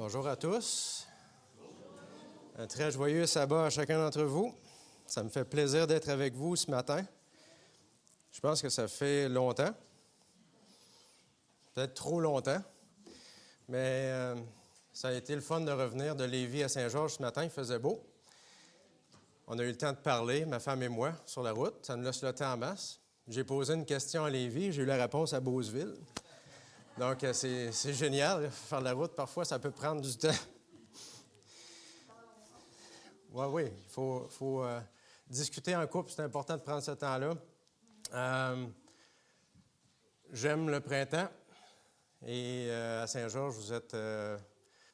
Bonjour à tous. Un très joyeux sabbat à chacun d'entre vous. Ça me fait plaisir d'être avec vous ce matin. Je pense que ça fait longtemps, peut-être trop longtemps, mais ça a été le fun de revenir de Lévis à Saint-Georges ce matin. Il faisait beau. On a eu le temps de parler, ma femme et moi, sur la route. Ça nous laisse le temps en masse. J'ai posé une question à Lévis, j'ai eu la réponse à Beauceville. Donc, c'est génial. Faire de la route, parfois, ça peut prendre du temps. Oui, il faut discuter en couple. C'est important de prendre ce temps-là. J'aime le printemps. Et à Saint-Georges, vous êtes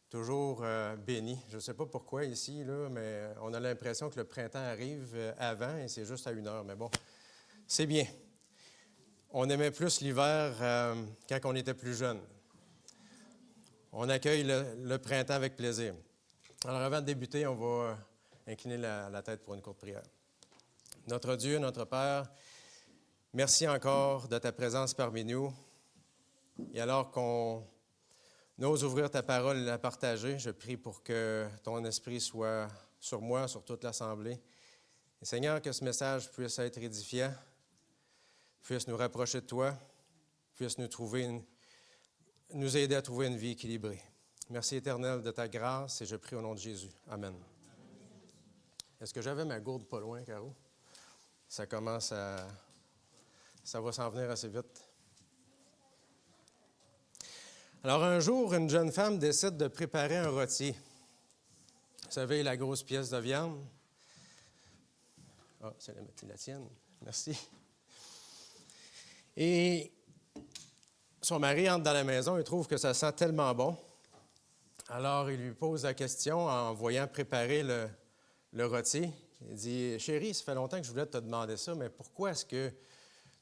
toujours bénis. Je ne sais pas pourquoi ici, là, mais on a l'impression que le printemps arrive avant et c'est juste à 1 heure. Mais bon, c'est bien. On aimait plus l'hiver quand on était plus jeune. On accueille le printemps avec plaisir. Alors, avant de débuter, on va incliner la tête pour une courte prière. Notre Dieu, notre Père, merci encore de ta présence parmi nous. Et alors qu'on ose ouvrir ta parole et la partager, je prie pour que ton esprit soit sur moi, sur toute l'Assemblée. Et Seigneur, que ce message puisse être édifiant, puisse nous rapprocher de toi, puisse nous aider à trouver une vie équilibrée. Merci éternel de ta grâce et je prie au nom de Jésus. Amen. Est-ce que j'avais ma gourde pas loin, Caro? Ça va s'en venir assez vite. Alors un jour, une jeune femme décide de préparer un rôti. Vous savez, la grosse pièce de viande. Ah, c'est la tienne. Merci. Et son mari entre dans la maison et trouve que ça sent tellement bon. Alors, il lui pose la question en voyant préparer le rôti. Il dit « Chérie, ça fait longtemps que je voulais te demander ça, mais pourquoi est-ce que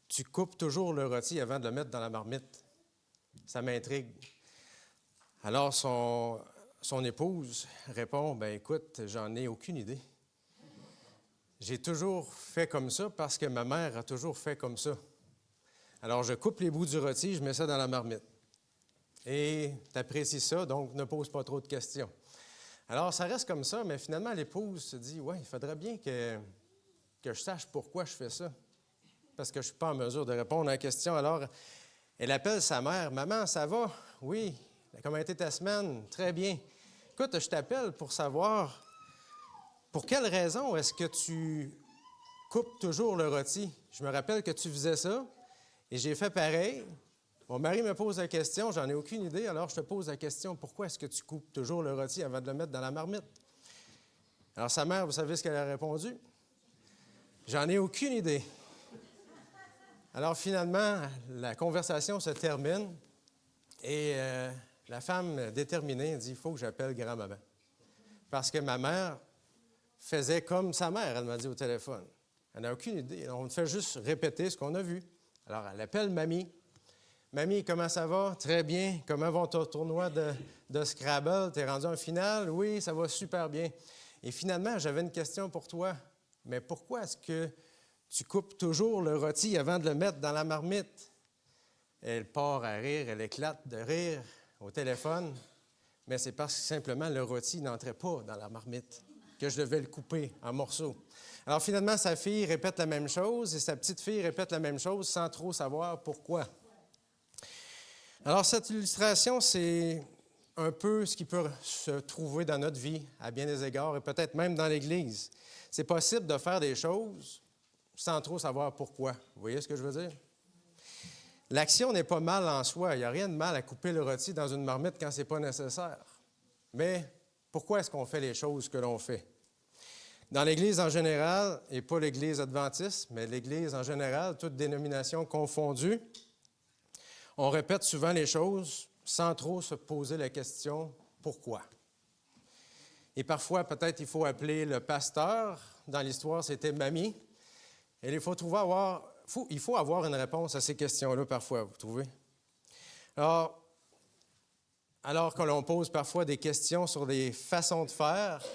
tu coupes toujours le rôti avant de le mettre dans la marmite? Ça m'intrigue. » Alors, son épouse répond « Bien, écoute, j'en ai aucune idée. J'ai toujours fait comme ça parce que ma mère a toujours fait comme ça. Alors, je coupe les bouts du rôti, je mets ça dans la marmite. Et tu apprécies ça, donc ne pose pas trop de questions. » Alors, ça reste comme ça, mais finalement, l'épouse se dit « Ouais, il faudrait bien que je sache pourquoi je fais ça. Parce que je ne suis pas en mesure de répondre à la question. » Alors, elle appelle sa mère. « Maman, ça va? »« Oui. »« Comment a été ta semaine? »« Très bien. »« Écoute, je t'appelle pour savoir pour quelle raison est-ce que tu coupes toujours le rôti? Je me rappelle que tu faisais ça. Et j'ai fait pareil. Mon mari me pose la question, j'en ai aucune idée, alors je te pose la question, pourquoi est-ce que tu coupes toujours le rôti avant de le mettre dans la marmite? Alors sa mère, vous savez ce qu'elle a répondu? J'en ai aucune idée. Alors finalement, la conversation se termine et la femme déterminée dit, il faut que j'appelle grand-maman. Parce que ma mère faisait comme sa mère, elle m'a dit au téléphone. Elle n'a aucune idée, on fait juste répéter ce qu'on a vu. Alors, elle appelle Mamie. « Mamie, comment ça va? »« Très bien. »« Comment va ton tournoi de Scrabble? T'es rendu en finale? »« Oui, ça va super bien. » Et finalement, j'avais une question pour toi. Mais pourquoi est-ce que tu coupes toujours le rôti avant de le mettre dans la marmite? Elle part à rire, elle éclate de rire au téléphone. Mais c'est parce que simplement le rôti n'entrait pas dans la marmite, que je devais le couper en morceaux. Alors finalement, sa fille répète la même chose et sa petite fille répète la même chose sans trop savoir pourquoi. Alors cette illustration, c'est un peu ce qui peut se trouver dans notre vie à bien des égards et peut-être même dans l'Église. C'est possible de faire des choses sans trop savoir pourquoi. Vous voyez ce que je veux dire? L'action n'est pas mal en soi. Il n'y a rien de mal à couper le rôti dans une marmite quand ce n'est pas nécessaire. Mais pourquoi est-ce qu'on fait les choses que l'on fait? Dans l'Église en général, et pas l'Église adventiste, mais l'Église en général, toutes dénominations confondues, on répète souvent les choses sans trop se poser la question « pourquoi? » Et parfois, peut-être, il faut appeler le pasteur. Dans l'histoire, c'était Mamie. Et il faut avoir une réponse à ces questions-là parfois, vous trouvez? Alors que l'on pose parfois des questions sur des façons de faire,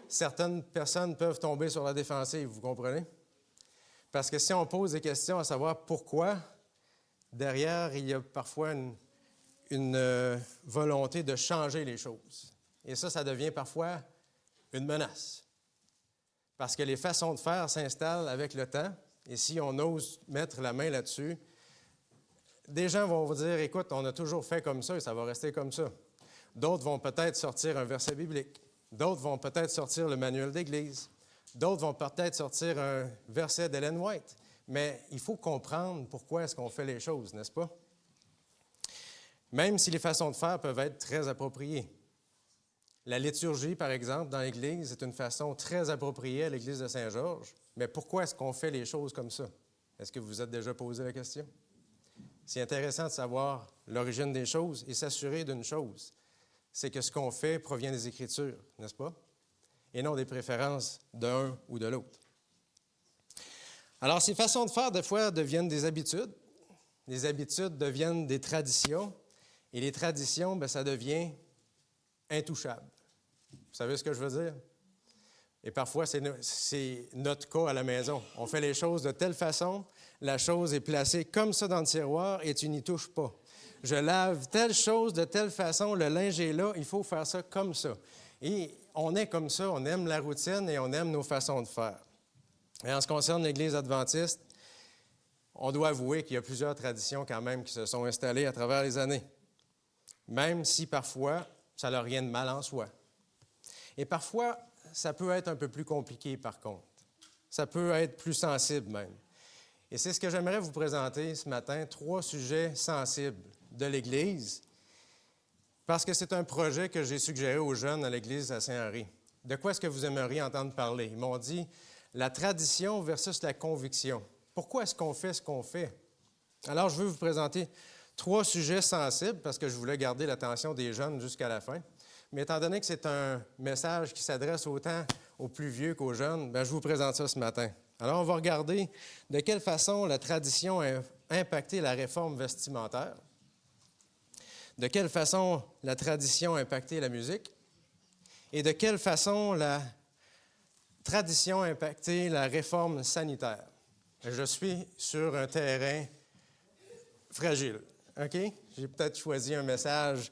certaines personnes peuvent tomber sur la défensive, vous comprenez? Parce que si on pose des questions à savoir pourquoi, derrière, il y a parfois une volonté de changer les choses. Et ça devient parfois une menace. Parce que les façons de faire s'installent avec le temps, et si on ose mettre la main là-dessus, des gens vont vous dire, écoute, on a toujours fait comme ça et ça va rester comme ça. D'autres vont peut-être sortir un verset biblique. D'autres vont peut-être sortir le manuel d'Église. D'autres vont peut-être sortir un verset d'Ellen White. Mais il faut comprendre pourquoi est-ce qu'on fait les choses, n'est-ce pas? Même si les façons de faire peuvent être très appropriées. La liturgie, par exemple, dans l'Église, est une façon très appropriée à l'Église de Saint-Georges. Mais pourquoi est-ce qu'on fait les choses comme ça? Est-ce que vous vous êtes déjà posé la question? C'est intéressant de savoir l'origine des choses et s'assurer d'une chose, c'est que ce qu'on fait provient des Écritures, n'est-ce pas? Et non des préférences d'un ou de l'autre. Alors, ces façons de faire, des fois, deviennent des habitudes. Les habitudes deviennent des traditions. Et les traditions, bien, ça devient intouchable. Vous savez ce que je veux dire? Et parfois, c'est notre cas à la maison. On fait les choses de telle façon, la chose est placée comme ça dans le tiroir et tu n'y touches pas. Je lave telle chose de telle façon, le linge est là, il faut faire ça comme ça. Et on est comme ça, on aime la routine et on aime nos façons de faire. Et en ce qui concerne l'Église adventiste, on doit avouer qu'il y a plusieurs traditions quand même qui se sont installées à travers les années, même si parfois, ça n'a rien de mal en soi. Et parfois, ça peut être un peu plus compliqué par contre. Ça peut être plus sensible même. Et c'est ce que j'aimerais vous présenter ce matin, 3 sujets sensibles de l'Église, parce que c'est un projet que j'ai suggéré aux jeunes à l'Église à Saint-Henri. De quoi est-ce que vous aimeriez entendre parler? Ils m'ont dit la tradition versus la conviction. Pourquoi est-ce qu'on fait ce qu'on fait? Alors, je veux vous présenter 3 sujets sensibles, parce que je voulais garder l'attention des jeunes jusqu'à la fin. Mais étant donné que c'est un message qui s'adresse autant aux plus vieux qu'aux jeunes, bien, je vous présente ça ce matin. Alors, on va regarder de quelle façon la tradition a impacté la réforme vestimentaire, de quelle façon la tradition a impacté la musique et de quelle façon la tradition a impacté la réforme sanitaire. Je suis sur un terrain fragile, OK? J'ai peut-être choisi un message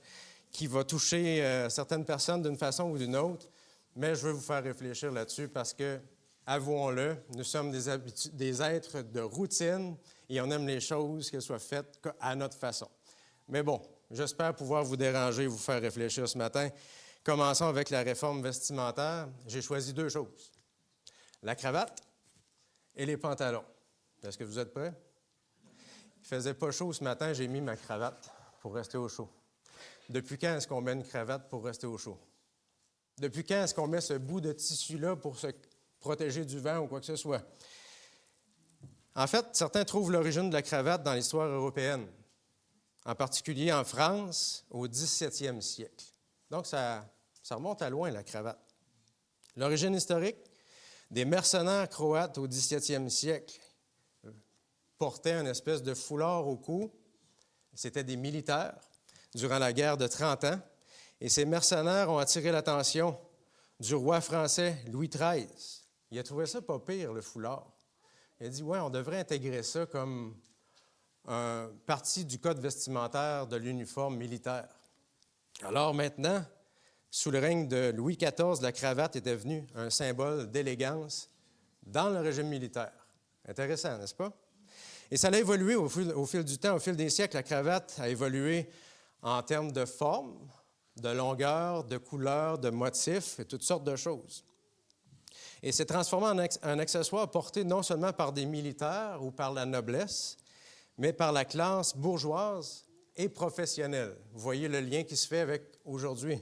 qui va toucher certaines personnes d'une façon ou d'une autre, mais je veux vous faire réfléchir là-dessus parce que, avouons-le, nous sommes des êtres de routine et on aime les choses qu'elles soient faites à notre façon. Mais bon, j'espère pouvoir vous déranger et vous faire réfléchir ce matin. Commençons avec la réforme vestimentaire. J'ai choisi 2 choses, la cravate et les pantalons. Est-ce que vous êtes prêts? Il ne faisait pas chaud ce matin, j'ai mis ma cravate pour rester au chaud. Depuis quand est-ce qu'on met une cravate pour rester au chaud? Depuis quand est-ce qu'on met ce bout de tissu-là pour se protéger du vent ou quoi que ce soit? En fait, certains trouvent l'origine de la cravate dans l'histoire européenne, en particulier en France au 17e siècle. Donc, ça remonte à loin, la cravate. L'origine historique, des mercenaires croates au 17e siècle portaient une espèce de foulard au cou. C'était des militaires durant la guerre de 30 ans. Et ces mercenaires ont attiré l'attention du roi français Louis XIII. Il a trouvé ça pas pire, le foulard. Il a dit, ouais, on devrait intégrer ça comme une partie du code vestimentaire de l'uniforme militaire. Alors maintenant, sous le règne de Louis XIV, la cravate est devenue un symbole d'élégance dans le régime militaire. Intéressant, n'est-ce pas? Et ça a évolué au fil du temps, au fil des siècles. La cravate a évolué en termes de forme, de longueur, de couleur, de motifs et toutes sortes de choses. Et s'est transformé en un accessoire porté non seulement par des militaires ou par la noblesse, mais par la classe bourgeoise et professionnelle. Vous voyez le lien qui se fait avec aujourd'hui.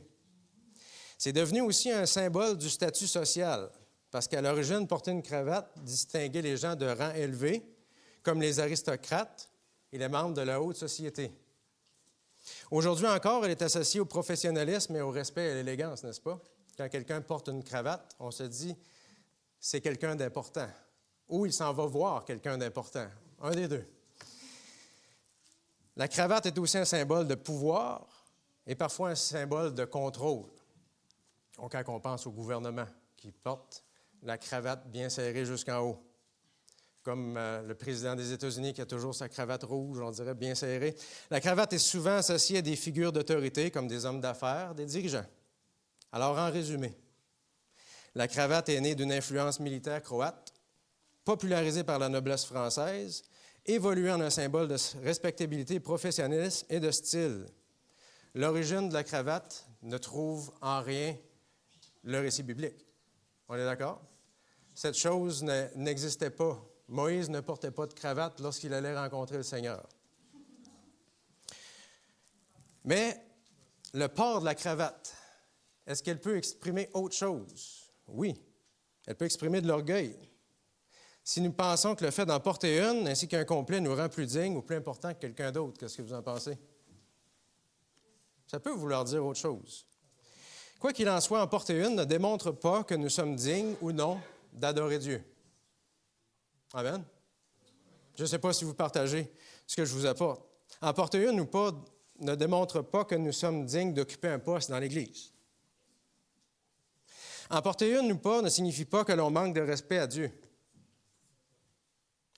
C'est devenu aussi un symbole du statut social, parce qu'à l'origine, porter une cravate distinguait les gens de rang élevé, comme les aristocrates et les membres de la haute société. Aujourd'hui encore, elle est associée au professionnalisme et au respect et à l'élégance, n'est-ce pas? Quand quelqu'un porte une cravate, on se dit c'est quelqu'un d'important. Ou il s'en va voir quelqu'un d'important. Un des deux. La cravate est aussi un symbole de pouvoir et parfois un symbole de contrôle. Donc, quand on pense au gouvernement qui porte la cravate bien serrée jusqu'en haut. comme le président des États-Unis qui a toujours sa cravate rouge, on dirait bien serrée. La cravate est souvent associée à des figures d'autorité, comme des hommes d'affaires, des dirigeants. Alors, en résumé, la cravate est née d'une influence militaire croate, popularisée par la noblesse française, évoluée en un symbole de respectabilité, professionnalisme et de style. L'origine de la cravate ne trouve en rien le récit biblique. On est d'accord? Cette chose n'existait pas. Moïse ne portait pas de cravate lorsqu'il allait rencontrer le Seigneur. Mais le port de la cravate, est-ce qu'elle peut exprimer autre chose? Oui, elle peut exprimer de l'orgueil. Si nous pensons que le fait d'en porter une, ainsi qu'un complet, nous rend plus dignes ou plus importants que quelqu'un d'autre, qu'est-ce que vous en pensez? Ça peut vouloir dire autre chose. Quoi qu'il en soit, en porter une ne démontre pas que nous sommes dignes ou non d'adorer Dieu. Amen? Je ne sais pas si vous partagez ce que je vous apporte. En porter une ou pas ne démontre pas que nous sommes dignes d'occuper un poste dans l'Église. En porter une ou pas ne signifie pas que l'on manque de respect à Dieu.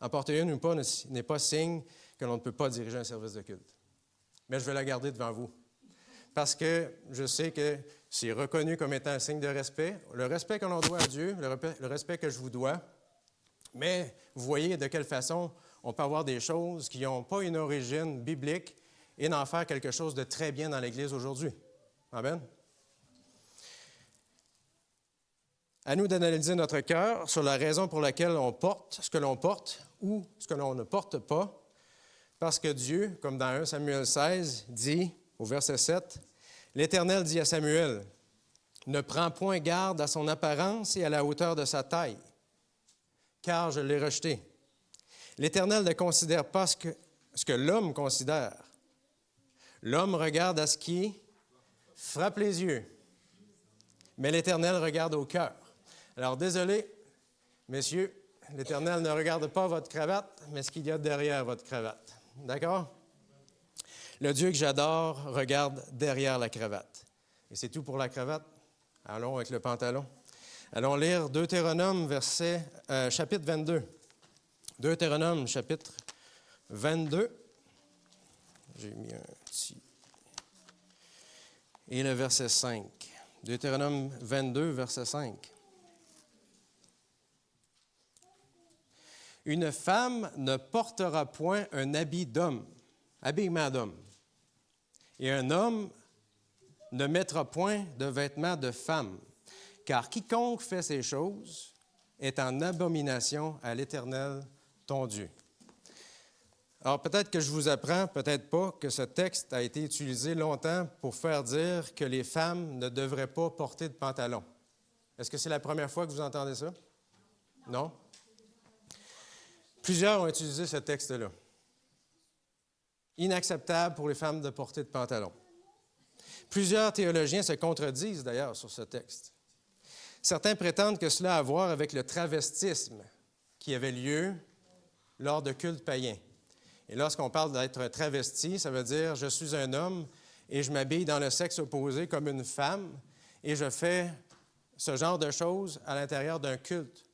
En porter une ou pas n'est pas signe que l'on ne peut pas diriger un service de culte. Mais je vais la garder devant vous. Parce que je sais que c'est reconnu comme étant un signe de respect, le respect que l'on doit à Dieu, le respect que je vous dois. Mais vous voyez de quelle façon on peut avoir des choses qui n'ont pas une origine biblique et d'en faire quelque chose de très bien dans l'Église aujourd'hui. Amen? À nous d'analyser notre cœur sur la raison pour laquelle on porte ce que l'on porte ou ce que l'on ne porte pas, parce que Dieu, comme dans 1 Samuel 16, dit au verset 7, « L'Éternel dit à Samuel, « Ne prends point garde à son apparence et à la hauteur de sa taille, car je l'ai rejeté. L'Éternel ne considère pas ce que l'homme considère. L'homme regarde à ce qui frappe les yeux, mais l'Éternel regarde au cœur. » Alors, désolé, messieurs, l'Éternel ne regarde pas votre cravate, mais ce qu'il y a derrière votre cravate. D'accord? Le Dieu que j'adore regarde derrière la cravate. Et c'est tout pour la cravate. Allons avec le pantalon. Allons lire Deutéronome, chapitre 22. Deutéronome, chapitre 22. J'ai mis un petit... Et le verset 5. Deutéronome 22, verset 5. « Une femme ne portera point un habit d'homme, habillement d'homme, et un homme ne mettra point de vêtements de femme, car quiconque fait ces choses est en abomination à l'Éternel, ton Dieu. » Alors, peut-être que je vous apprends, peut-être pas, que ce texte a été utilisé longtemps pour faire dire que les femmes ne devraient pas porter de pantalon. Est-ce que c'est la première fois que vous entendez ça? Non? Plusieurs ont utilisé ce texte-là. Inacceptable pour les femmes de porter de pantalon. Plusieurs théologiens se contredisent d'ailleurs sur ce texte. Certains prétendent que cela a à voir avec le travestisme qui avait lieu lors de cultes païens. Et lorsqu'on parle d'être travesti, ça veut dire je suis un homme et je m'habille dans le sexe opposé comme une femme et je fais ce genre de choses à l'intérieur d'un culte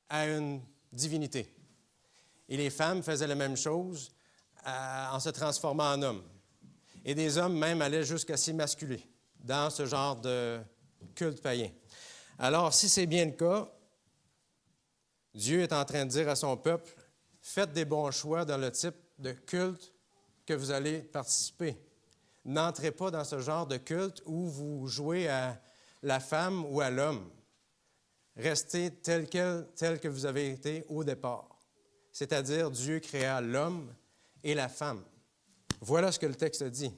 à une divinité. Et les femmes faisaient la même chose en se transformant en hommes. Et des hommes même allaient jusqu'à s'émasculer dans ce genre de culte païen. Alors, si c'est bien le cas, Dieu est en train de dire à son peuple, faites des bons choix dans le type de culte que vous allez participer. N'entrez pas dans ce genre de culte où vous jouez à la femme ou à l'homme. Restez tel que vous avez été au départ. C'est-à-dire Dieu créa l'homme et la femme. Voilà ce que le texte dit.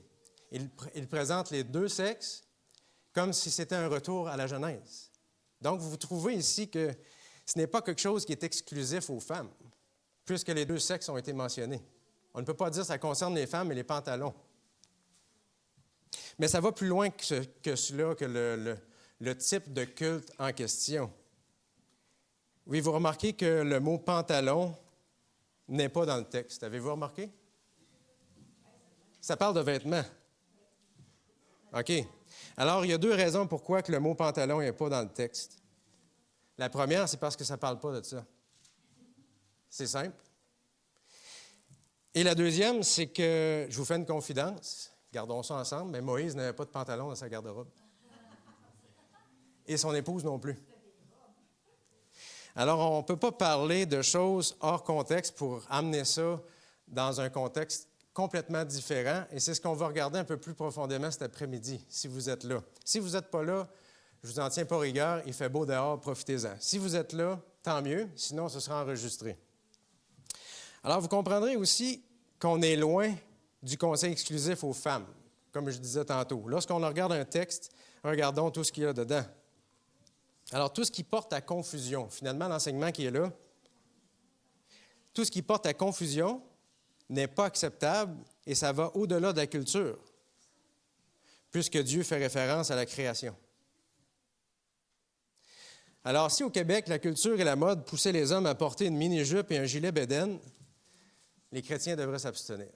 Il présente les deux sexes comme si c'était un retour à la Genèse. Donc, vous trouvez ici que ce n'est pas quelque chose qui est exclusif aux femmes, puisque les deux sexes ont été mentionnés. On ne peut pas dire que ça concerne les femmes et les pantalons. Mais ça va plus loin que cela, que le type de culte en question. Oui, vous remarquez que le mot « pantalon » n'est pas dans le texte. Avez-vous remarqué? Ça parle de vêtements. OK. Alors, il y a deux raisons pourquoi que le mot « pantalon » n'est pas dans le texte. La première, c'est parce que ça ne parle pas de ça. C'est simple. Et la deuxième, c'est que, je vous fais une confidence, gardons ça ensemble, mais Moïse n'avait pas de pantalon dans sa garde-robe. Et son épouse non plus. Alors, on ne peut pas parler de choses hors contexte pour amener ça dans un contexte complètement différent. Et c'est ce qu'on va regarder un peu plus profondément cet après-midi, si vous êtes là. Si vous n'êtes pas là, je vous en tiens pas rigueur, il fait beau dehors, profitez-en. Si vous êtes là, tant mieux, sinon ce sera enregistré. Alors, vous comprendrez aussi qu'on est loin du conseil exclusif aux femmes, comme je disais tantôt. Lorsqu'on regarde un texte, regardons tout ce qu'il y a dedans. Alors, tout ce qui porte à confusion, finalement, l'enseignement qui est là, tout ce qui porte à confusion n'est pas acceptable et ça va au-delà de la culture, puisque Dieu fait référence à la création. Alors, si au Québec, la culture et la mode poussaient les hommes à porter une mini-jupe et un gilet bédaine, les chrétiens devraient s'abstenir.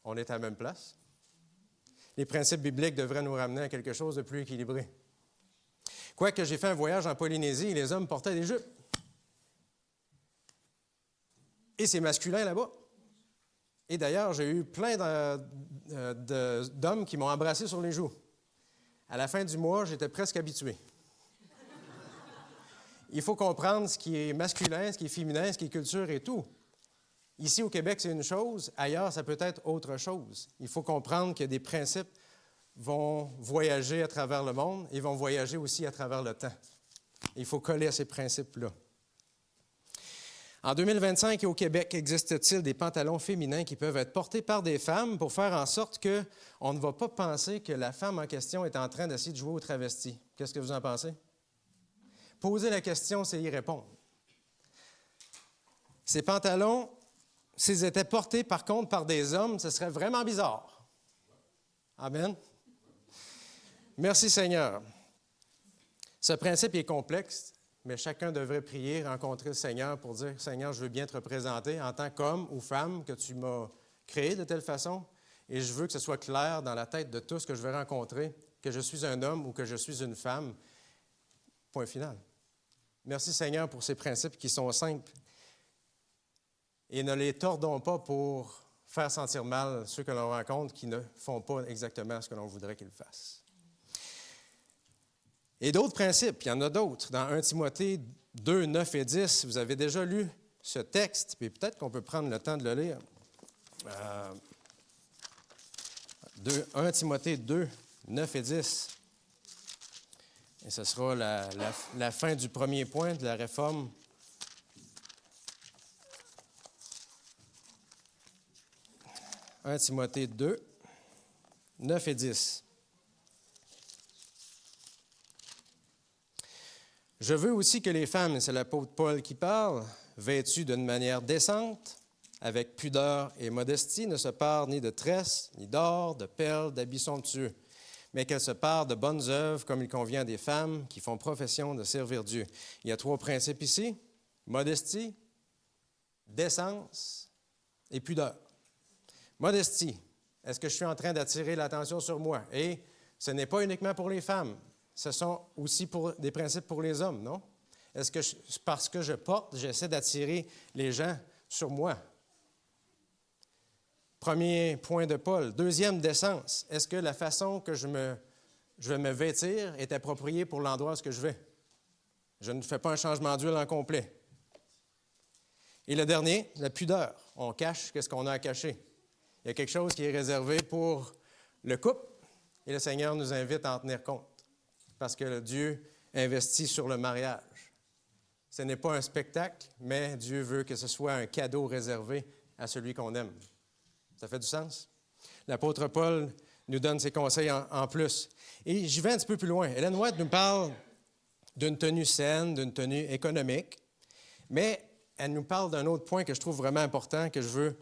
On est à la même place. Les principes bibliques devraient nous ramener à quelque chose de plus équilibré. Quoique j'ai fait un voyage en Polynésie et les hommes portaient des jupes. Et c'est masculin là-bas. Et d'ailleurs, j'ai eu plein d'hommes qui m'ont embrassé sur les joues. À la fin du mois, j'étais presque habitué. Il faut comprendre ce qui est masculin, ce qui est féminin, ce qui est culture et tout. Ici, au Québec, c'est une chose. Ailleurs, ça peut être autre chose. Il faut comprendre que des principes vont voyager à travers le monde et vont voyager aussi à travers le temps. Il faut coller à ces principes-là. En 2025, au Québec, existe-t-il des pantalons féminins qui peuvent être portés par des femmes pour faire en sorte qu'on ne va pas penser que la femme en question est en train d'essayer de jouer au travesti? Qu'est-ce que vous en pensez? Poser la question, c'est y répondre. Ces pantalons, s'ils étaient portés par contre par des hommes, ce serait vraiment bizarre. Amen. Merci Seigneur. Ce principe est complexe, mais chacun devrait prier, rencontrer le Seigneur pour dire, Seigneur, je veux bien te représenter en tant qu'homme ou femme que tu m'as créé de telle façon, et je veux que ce soit clair dans la tête de tous que je vais rencontrer, que je suis un homme ou que je suis une femme. Point final. Merci Seigneur pour ces principes qui sont simples. Et ne les tordons pas pour faire sentir mal ceux que l'on rencontre qui ne font pas exactement ce que l'on voudrait qu'ils fassent. Et d'autres principes, il y en a d'autres. Dans 1 Timothée 2, 9 et 10, vous avez déjà lu ce texte, puis peut-être qu'on peut prendre le temps de le lire. 1 Timothée 2, 9 et 10. Et ce sera la fin du premier point de la réforme. « 1 Timothée 2, 9 et 10. « Je veux aussi que les femmes, et c'est l'apôtre Paul qui parle, vêtues d'une manière décente, avec pudeur et modestie, ne se parent ni de tresses, ni d'or, de perles, d'habits somptueux, mais qu'elles se parent de bonnes œuvres comme il convient à des femmes qui font profession de servir Dieu. » Il y a 3 principes ici, modestie, décence et pudeur. Modestie, est-ce que je suis en train d'attirer l'attention sur moi? Et ce n'est pas uniquement pour les femmes, ce sont aussi des principes pour les hommes, non? Est-ce que parce que je porte, j'essaie d'attirer les gens sur moi? Premier point de Paul. Deuxième, décence. Est-ce que la façon que je vais me vêtir est appropriée pour l'endroit où je vais? Je ne fais pas un changement d'huile en complet. Et le dernier, la pudeur. On cache ce qu'on a à cacher. Il y a quelque chose qui est réservé pour le couple et le Seigneur nous invite à en tenir compte parce que Dieu investit sur le mariage. Ce n'est pas un spectacle, mais Dieu veut que ce soit un cadeau réservé à celui qu'on aime. Ça fait du sens? L'apôtre Paul nous donne ses conseils en plus. Et j'y vais un petit peu plus loin. Ellen White nous parle d'une tenue saine, d'une tenue économique, mais elle nous parle d'un autre point que je trouve vraiment important, que je veux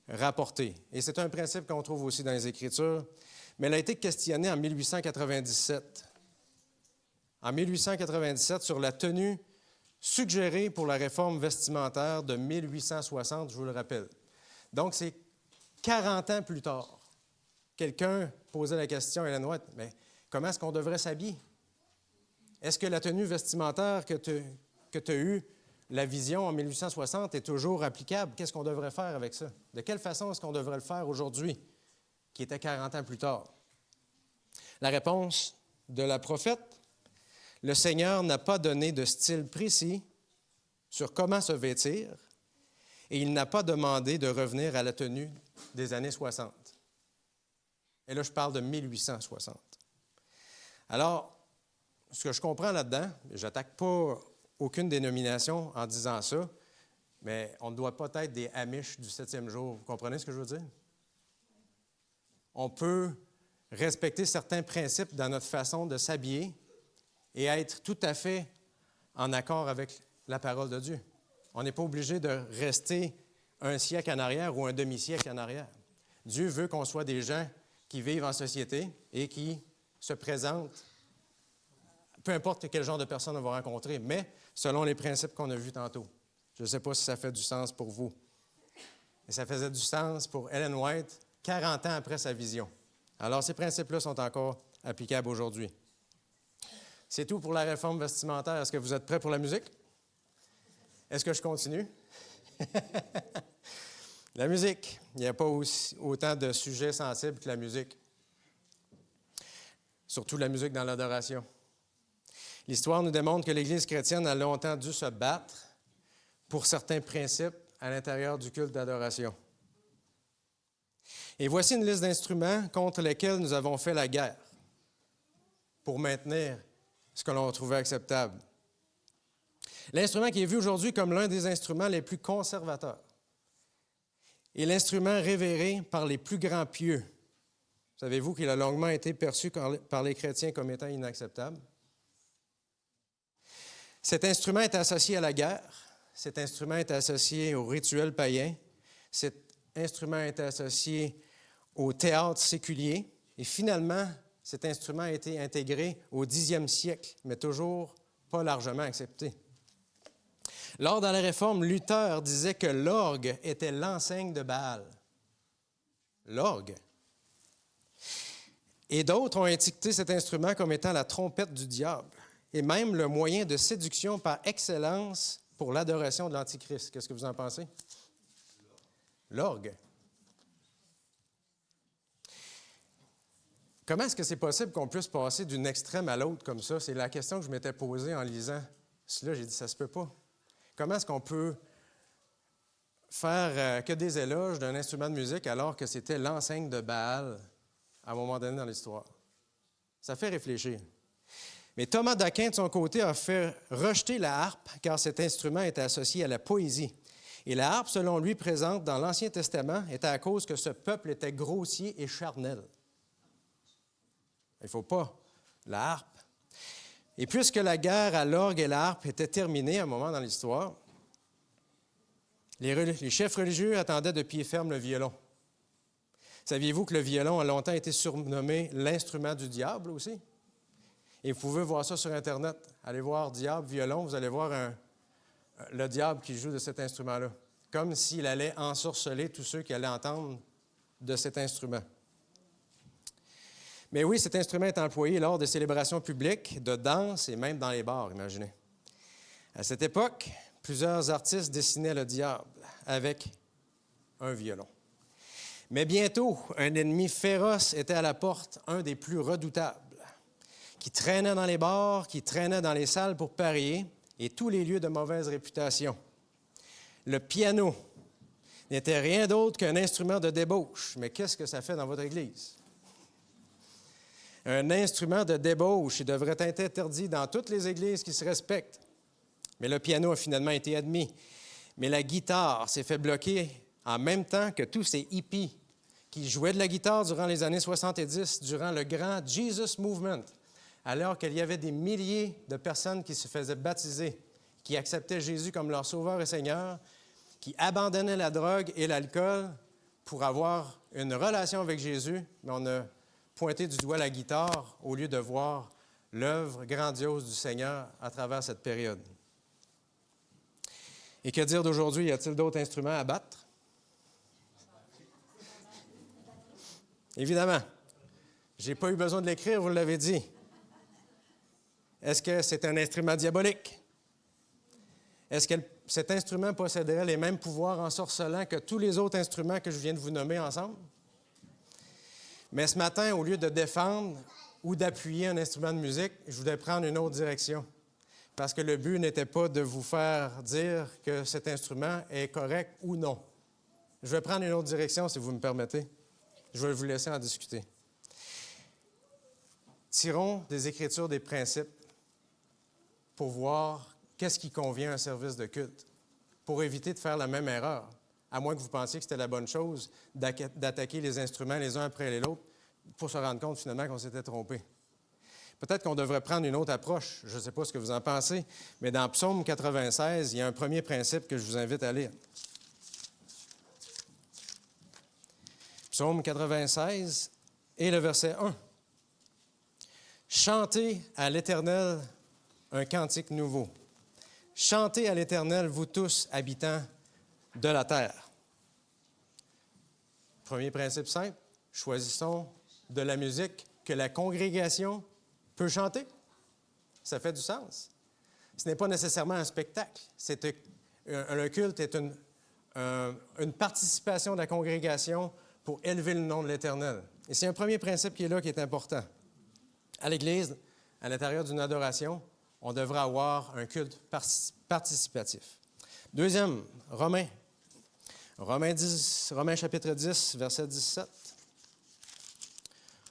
rapporter. Et c'est un principe qu'on trouve aussi dans les Écritures, mais elle a été questionnée en 1897. En 1897, sur la tenue suggérée pour la réforme vestimentaire de 1860, je vous le rappelle. Donc, c'est 40 ans plus tard. Quelqu'un posait la question à Ellen White, mais comment est-ce qu'on devrait s'habiller? Est-ce que la tenue vestimentaire que tu as eue la vision en 1860 est toujours applicable. Qu'est-ce qu'on devrait faire avec ça? De quelle façon est-ce qu'on devrait le faire aujourd'hui, qui était 40 ans plus tard? La réponse de la prophète, le Seigneur n'a pas donné de style précis sur comment se vêtir et il n'a pas demandé de revenir à la tenue des années 60. Et là, je parle de 1860. Alors, ce que je comprends là-dedans, je n'attaque pas aucune dénomination en disant ça, mais on ne doit pas être des Amish du 7e jour. Vous comprenez ce que je veux dire? On peut respecter certains principes dans notre façon de s'habiller et être tout à fait en accord avec la parole de Dieu. On n'est pas obligé de rester un siècle en arrière ou un demi-siècle en arrière. Dieu veut qu'on soit des gens qui vivent en société et qui se présentent, peu importe quel genre de personnes on va rencontrer, mais selon les principes qu'on a vus tantôt. Je ne sais pas si ça fait du sens pour vous. Et ça faisait du sens pour Ellen White 40 ans après sa vision. Alors, ces principes-là sont encore applicables aujourd'hui. C'est tout pour la réforme vestimentaire. Est-ce que vous êtes prêts pour la musique? Est-ce que je continue? La musique. Il n'y a pas autant de sujets sensibles que la musique. Surtout la musique dans l'adoration. L'histoire nous démontre que l'Église chrétienne a longtemps dû se battre pour certains principes à l'intérieur du culte d'adoration. Et voici une liste d'instruments contre lesquels nous avons fait la guerre pour maintenir ce que l'on trouvait acceptable. L'instrument qui est vu aujourd'hui comme l'un des instruments les plus conservateurs est l'instrument révéré par les plus grands pieux. Savez-vous qu'il a longuement été perçu par les chrétiens comme étant inacceptable? Cet instrument est associé à la guerre, cet instrument est associé aux rituels païens, cet instrument est associé au théâtre séculier et finalement, cet instrument a été intégré au 10e siècle, mais toujours pas largement accepté. Lors de la Réforme, Luther disait que l'orgue était l'enseigne de Baal. L'orgue. Et d'autres ont étiqueté cet instrument comme étant la trompette du diable et même le moyen de séduction par excellence pour l'adoration de l'Antichrist. Qu'est-ce que vous en pensez? L'orgue. Comment est-ce que c'est possible qu'on puisse passer d'une extrême à l'autre comme ça? C'est la question que je m'étais posée en lisant cela. J'ai dit, ça se peut pas. Comment est-ce qu'on peut faire que des éloges d'un instrument de musique alors que c'était l'enseigne de Baal à un moment donné dans l'histoire? Ça fait réfléchir. Mais Thomas d'Aquin, de son côté, a fait rejeter la harpe car cet instrument était associé à la poésie. Et la harpe, selon lui, présente dans l'Ancien Testament, était à cause que ce peuple était grossier et charnel. Il ne faut pas. La harpe. Et puisque la guerre à l'orgue et la harpe était terminée à un moment dans l'histoire, les chefs religieux attendaient de pied ferme le violon. Saviez-vous que le violon a longtemps été surnommé l'instrument du diable aussi? Et vous pouvez voir ça sur Internet. Allez voir diable, violon, vous allez voir le diable qui joue de cet instrument-là. Comme s'il allait ensorceler tous ceux qui allaient entendre de cet instrument. Mais oui, cet instrument est employé lors des célébrations publiques, de danse et même dans les bars, imaginez. À cette époque, plusieurs artistes dessinaient le diable avec un violon. Mais bientôt, un ennemi féroce était à la porte, un des plus redoutables, qui traînait dans les bars, qui traînait dans les salles pour parier et tous les lieux de mauvaise réputation. Le piano n'était rien d'autre qu'un instrument de débauche. Mais qu'est-ce que ça fait dans votre Église? Un instrument de débauche, il devrait être interdit dans toutes les églises qui se respectent. Mais le piano a finalement été admis. Mais la guitare s'est fait bloquer en même temps que tous ces hippies qui jouaient de la guitare durant les années 70, durant le grand Jesus Movement, alors qu'il y avait des milliers de personnes qui se faisaient baptiser, qui acceptaient Jésus comme leur sauveur et Seigneur, qui abandonnaient la drogue et l'alcool pour avoir une relation avec Jésus, mais on a pointé du doigt la guitare au lieu de voir l'œuvre grandiose du Seigneur à travers cette période. Et que dire d'aujourd'hui? Y a-t-il d'autres instruments à battre? Évidemment. Je n'ai pas eu besoin de l'écrire, vous l'avez dit. Est-ce que c'est un instrument diabolique? Est-ce que cet instrument posséderait les mêmes pouvoirs ensorcelants que tous les autres instruments que je viens de vous nommer ensemble? Mais ce matin, au lieu de défendre ou d'appuyer un instrument de musique, je voudrais prendre une autre direction. Parce que le but n'était pas de vous faire dire que cet instrument est correct ou non. Je vais prendre une autre direction, si vous me permettez. Je vais vous laisser en discuter. Tirons des Écritures des principes pour voir qu'est-ce qui convient à un service de culte, pour éviter de faire la même erreur, à moins que vous pensiez que c'était la bonne chose d'attaquer les instruments les uns après les autres pour se rendre compte finalement qu'on s'était trompé. Peut-être qu'on devrait prendre une autre approche. Je ne sais pas ce que vous en pensez, mais dans Psaume 96, il y a un premier principe que je vous invite à lire. Psaume 96 et le verset 1. Chantez à l'Éternel un cantique nouveau. Chantez à l'Éternel, vous tous, habitants de la terre. Premier principe simple, choisissons de la musique que la congrégation peut chanter. Ça fait du sens. Ce n'est pas nécessairement un spectacle. Le culte est une participation de la congrégation pour élever le nom de l'Éternel. Et c'est un premier principe qui est là, qui est important. À l'Église, à l'intérieur d'une adoration, on devrait avoir un culte participatif. Deuxième, Romains. Romains chapitre 10, verset 17.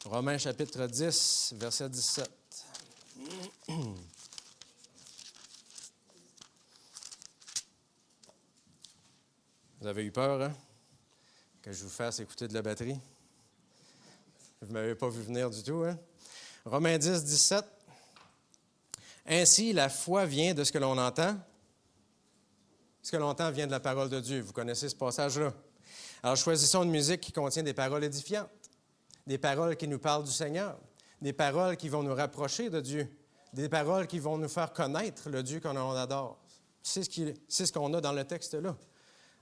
Romains chapitre 10, verset 17. Vous avez eu peur, hein? Que je vous fasse écouter de la batterie? Vous ne m'avez pas vu venir du tout, hein? Romains 10, 17. Ainsi, la foi vient de ce que l'on entend. Ce que l'on entend vient de la parole de Dieu. Vous connaissez ce passage-là. Alors, choisissons une musique qui contient des paroles édifiantes, des paroles qui nous parlent du Seigneur, des paroles qui vont nous rapprocher de Dieu, des paroles qui vont nous faire connaître le Dieu qu'on adore. C'est ce qu'on a dans le texte-là.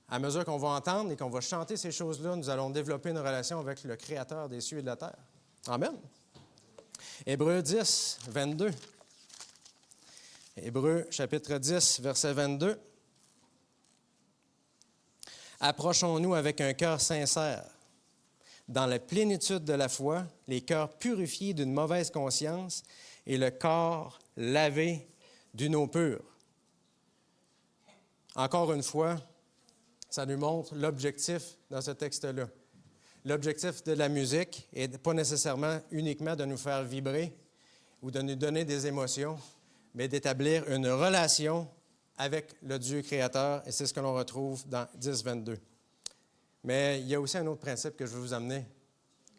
À mesure qu'on va entendre et qu'on va chanter ces choses-là, nous allons développer une relation avec le Créateur des cieux et de la terre. Amen. Hébreux 10, 22. Hébreux, chapitre 10, verset 22. Approchons-nous avec un cœur sincère, dans la plénitude de la foi, les cœurs purifiés d'une mauvaise conscience et le corps lavé d'une eau pure. Encore une fois, ça nous montre l'objectif dans ce texte-là. L'objectif de la musique n'est pas nécessairement uniquement de nous faire vibrer ou de nous donner des émotions, mais d'établir une relation avec le Dieu créateur, et c'est ce que l'on retrouve dans 10, 22. Mais il y a aussi un autre principe que je veux vous amener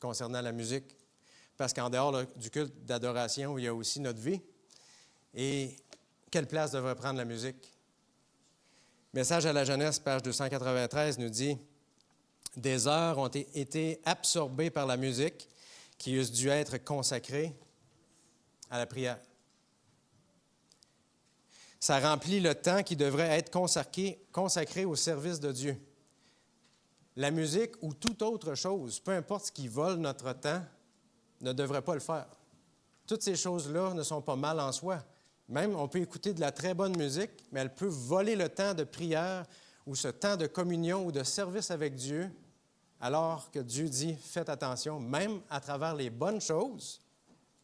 concernant la musique, parce qu'en dehors du culte d'adoration, il y a aussi notre vie. Et quelle place devrait prendre la musique? Message à la jeunesse, page 293, nous dit « Des heures ont été absorbées par la musique qui eussent dû être consacrées à la prière. » Ça remplit le temps qui devrait être consacré au service de Dieu. La musique ou toute autre chose, peu importe ce qui vole notre temps, ne devrait pas le faire. Toutes ces choses-là ne sont pas mal en soi. Même, on peut écouter de la très bonne musique, mais elle peut voler le temps de prière ou ce temps de communion ou de service avec Dieu, alors que Dieu dit « Faites attention, même à travers les bonnes choses,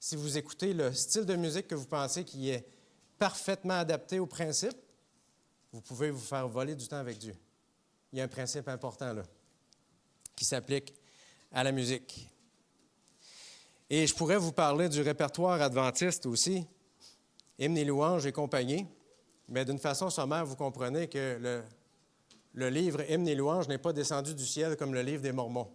si vous écoutez le style de musique que vous pensez qui est parfaitement adapté au principe, vous pouvez vous faire voler du temps avec Dieu. » Il y a un principe important là, qui s'applique à la musique. Et je pourrais vous parler du répertoire adventiste aussi, hymnes et louanges et compagnie, mais d'une façon sommaire, vous comprenez que le livre Hymnes et louanges n'est pas descendu du ciel comme le livre des Mormons.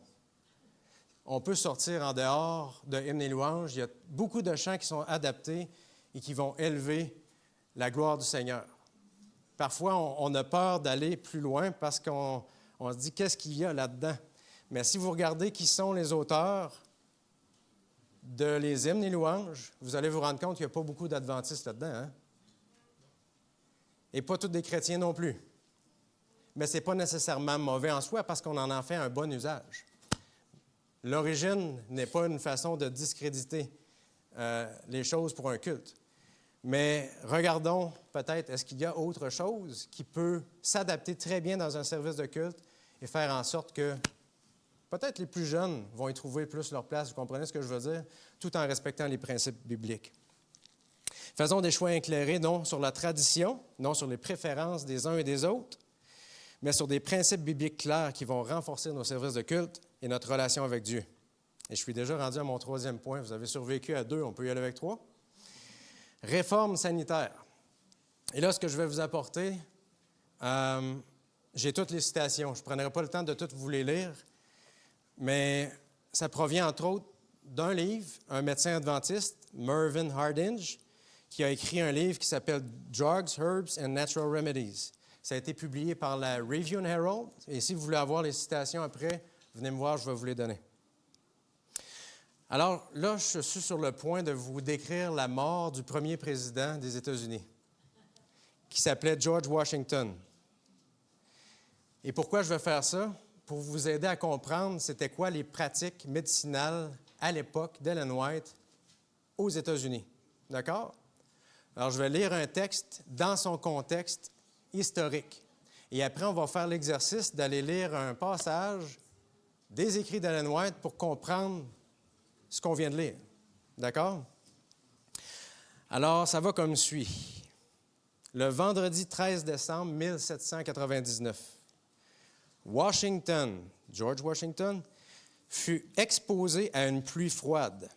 On peut sortir en dehors de Hymnes et louanges. Il y a beaucoup de chants qui sont adaptés et qui vont élever la gloire du Seigneur. Parfois, on a peur d'aller plus loin parce qu'on se dit « Qu'est-ce qu'il y a là-dedans? » Mais si vous regardez qui sont les auteurs de les hymnes et louanges, vous allez vous rendre compte qu'il n'y a pas beaucoup d'adventistes là-dedans. Hein? Et pas tous des chrétiens non plus. Mais ce n'est pas nécessairement mauvais en soi parce qu'on en fait un bon usage. L'origine n'est pas une façon de discréditer les choses pour un culte. Mais regardons peut-être, est-ce qu'il y a autre chose qui peut s'adapter très bien dans un service de culte et faire en sorte que peut-être les plus jeunes vont y trouver plus leur place, vous comprenez ce que je veux dire, tout en respectant les principes bibliques. Faisons des choix éclairés, non sur la tradition, non sur les préférences des uns et des autres, mais sur des principes bibliques clairs qui vont renforcer nos services de culte et notre relation avec Dieu. Et je suis déjà rendu à mon 3e point. Vous avez survécu à 2, on peut y aller avec 3. Réforme sanitaire. Et là, ce que je vais vous apporter, j'ai toutes les citations. Je ne prendrai pas le temps de toutes vous les lire, mais ça provient entre autres d'un livre, un médecin adventiste, Mervyn Hardinge, qui a écrit un livre qui s'appelle « Drugs, Herbs and Natural Remedies ». Ça a été publié par la Review and Herald. Et si vous voulez avoir les citations après, venez me voir, je vais vous les donner. Alors là, je suis sur le point de vous décrire la mort du premier président des États-Unis, qui s'appelait George Washington. Et pourquoi je vais faire ça? Pour vous aider à comprendre c'était quoi les pratiques médicinales à l'époque d'Ellen White aux États-Unis. D'accord? Alors, je vais lire un texte dans son contexte historique. Et après, on va faire l'exercice d'aller lire un passage des écrits d'Ellen White pour comprendre ce qu'on vient de lire. D'accord? Alors, ça va comme suit. Le vendredi 13 décembre 1799, George Washington, fut exposé à une pluie froide.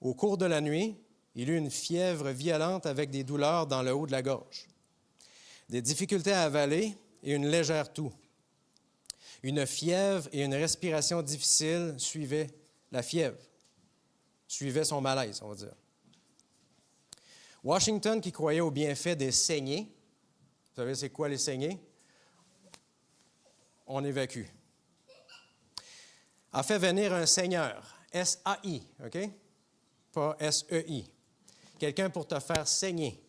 Au cours de la nuit, il eut une fièvre violente avec des douleurs dans le haut de la gorge, des difficultés à avaler et une légère toux. Une fièvre et une respiration difficile suivaient la fièvre, suivaient son malaise, on va dire. Washington, qui croyait au bienfait des saignées, vous savez c'est quoi les saignées? On évacue. A fait venir un seigneur, S-A-I, OK? Pas S-E-I. Quelqu'un pour te faire saigner.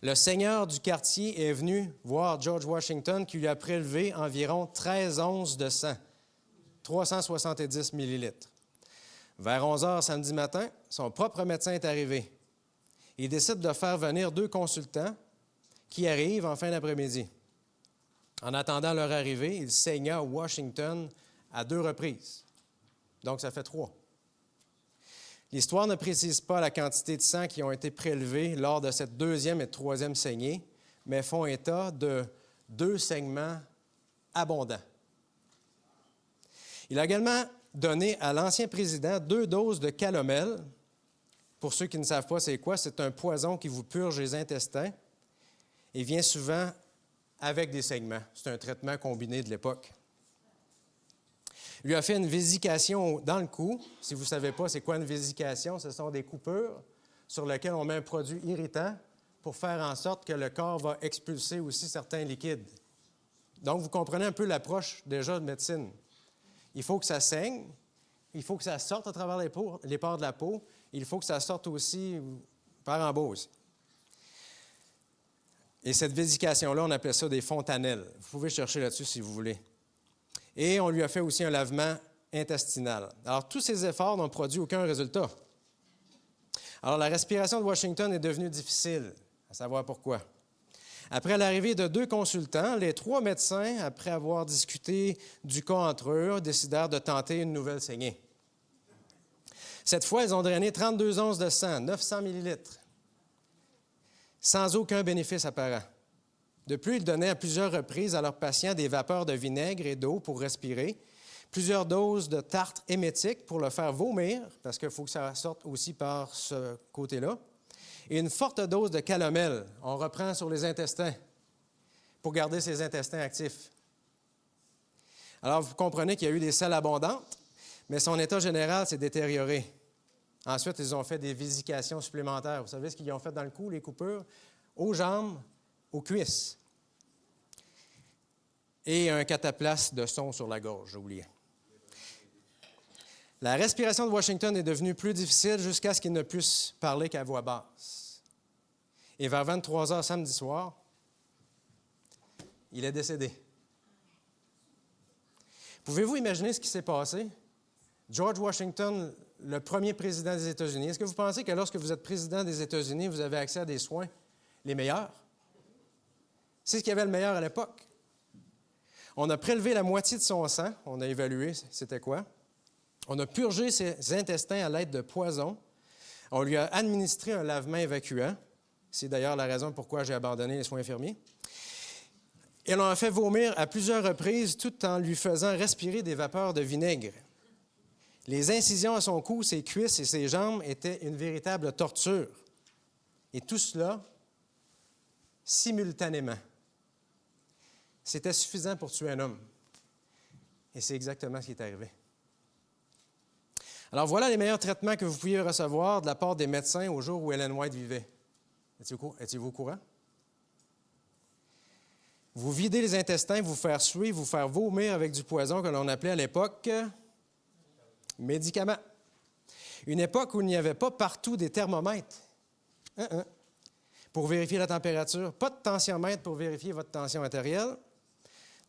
Le seigneur du quartier est venu voir George Washington qui lui a prélevé environ 13 onces de sang, 370 millilitres. Vers 11 heures samedi matin, son propre médecin est arrivé. Il décide de faire venir 2 consultants qui arrivent en fin d'après-midi. En attendant leur arrivée, il saigna Washington à 2 reprises. Donc, ça fait 3. L'histoire ne précise pas la quantité de sang qui ont été prélevés lors de cette 2e et 3e saignée, mais font état de 2 saignements abondants. Il a également donné à l'ancien président 2 doses de calomel. Pour ceux qui ne savent pas c'est quoi, c'est un poison qui vous purge les intestins et vient souvent avec des saignements. C'est un traitement combiné de l'époque. Il lui a fait une vésication dans le cou. Si vous ne savez pas c'est quoi une vésication, ce sont des coupures sur lesquelles on met un produit irritant pour faire en sorte que le corps va expulser aussi certains liquides. Donc, vous comprenez un peu l'approche déjà de médecine. Il faut que ça saigne, il faut que ça sorte à travers les pores de la peau, il faut que ça sorte aussi par embauche. Et cette vésication-là, on appelle ça des fontanelles. Vous pouvez chercher là-dessus si vous voulez. Et on lui a fait aussi un lavement intestinal. Alors, tous ces efforts n'ont produit aucun résultat. Alors, la respiration de Washington est devenue difficile, à savoir pourquoi. Après l'arrivée de 2 consultants, les 3 médecins, après avoir discuté du cas entre eux, décidèrent de tenter une nouvelle saignée. Cette fois, ils ont drainé 32 onces de sang, 900 millilitres, sans aucun bénéfice apparent. De plus, ils donnaient à plusieurs reprises à leurs patients des vapeurs de vinaigre et d'eau pour respirer, plusieurs doses de tartre émétique pour le faire vomir, parce qu'il faut que ça sorte aussi par ce côté-là, et une forte dose de calomel. On reprend sur les intestins pour garder ces intestins actifs. Alors, vous comprenez qu'il y a eu des selles abondantes, mais son état général s'est détérioré. Ensuite, ils ont fait des vésications supplémentaires. Vous savez ce qu'ils ont fait dans le cou, les coupures? Aux jambes, aux cuisses. Et un cataplasme de son sur la gorge, j'ai oublié. La respiration de Washington est devenue plus difficile jusqu'à ce qu'il ne puisse parler qu'à voix basse. Et vers 23 heures samedi soir, il est décédé. Pouvez-vous imaginer ce qui s'est passé? George Washington le premier président des États-Unis. Est-ce que vous pensez que lorsque vous êtes président des États-Unis, vous avez accès à des soins les meilleurs? C'est ce qu'il y avait le meilleur à l'époque. On a prélevé la moitié de son sang, on a évalué c'était quoi. On a purgé ses intestins à l'aide de poison. On lui a administré un lavement évacuant. C'est d'ailleurs la raison pourquoi j'ai abandonné les soins infirmiers. Et l'on a fait vomir à plusieurs reprises tout en lui faisant respirer des vapeurs de vinaigre. Les incisions à son cou, ses cuisses et ses jambes étaient une véritable torture. Et tout cela simultanément. C'était suffisant pour tuer un homme. Et c'est exactement ce qui est arrivé. Alors voilà les meilleurs traitements que vous pouviez recevoir de la part des médecins au jour où Ellen White vivait. Étiez-vous au courant? Vous videz les intestins, vous faire suer, vous faire vomir avec du poison que l'on appelait à l'époque médicaments. Une époque où il n'y avait pas partout des thermomètres pour vérifier la température, pas de tensiomètre pour vérifier votre tension artérielle,